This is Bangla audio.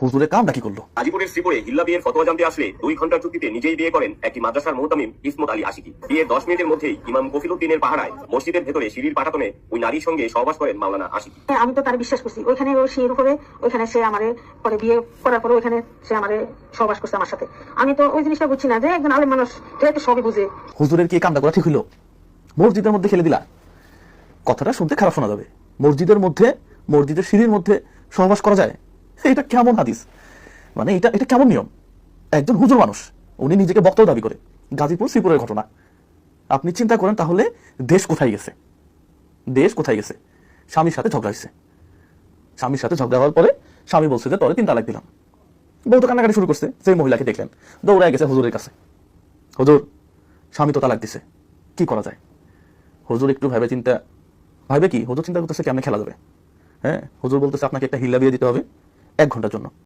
হুজুরের কামটা কি করলো? গাজীপুরের শ্রীপুরে হিল্লা বিয়ের ফতোয়া জানতে আসলে 2 ঘন্টার চুক্তিতে নিজেই বিয়ে করেন একটি মাদ্রাসার মোহতামিম ইসমত আলী আশিকি। বিয়ের 10 মিনিটের মধ্যেই ইমাম কফিলউদ্দিনের পাহারায় মসজিদের ভেতরে সিঁড়ির পাটাতনে ওই নারীর সঙ্গে সহবাস করেন মাওলানা আশিকি। আমি তো তার বিশ্বাস করছি, ওইখানে ও সিঁড়ির উপরে, ওইখানে সে আমারে পরে বিয়ে করার পরে ওইখানে সে আমারে সহবাস করছে আমার সাথে। আমি তো ওই জিনিসটা বুঝছি না যে একজন আলেম মানুষ সে তো সবই বুঝে। হুজুরের কি কামটা করা ঠিক হইলো? মসজিদের মধ্যে খেলে দিলা। কথাটা শুনতে খারাপ শোনা যাবে, মসজিদের মধ্যে, মসজিদের সিঁড়ির মধ্যে সহবাস করা যায়? এটা কেমন হাদিস, মানে এটা কেমন নিয়ম? একজন হুজুর মানুষ, উনি নিজেকে বক্তাও দাবি করে। গাজীপুর শ্রীপুরের ঘটনা আপনি চিন্তা করেন তাহলে দেশ কোথায় গেছে? দেশ কোথায় গেছে? স্বামীর সাথে ঝগড়া হয়েছে, স্বামীর সাথে ঝগড়া হওয়ার পরে স্বামী বলছে যে তোরে 3 তালাক দিলাম। বউ তো কান্নাকাটি শুরু করছে, সেই মহিলাকে দেখলেন দৌড়ায় গেছে হুজুরের কাছে, হুজুর স্বামী তো তালাক দিছে, কি করা যায়? হুজুর একটু ভাবে কি হুজুর চিন্তা করতেছে কেমনে খেলা যাবে। হ্যাঁ, হুজুর বলতেছে আপনাকে একটা হিল্লা বিয়ে দিতে হবে 1 ঘন্টার জন্য।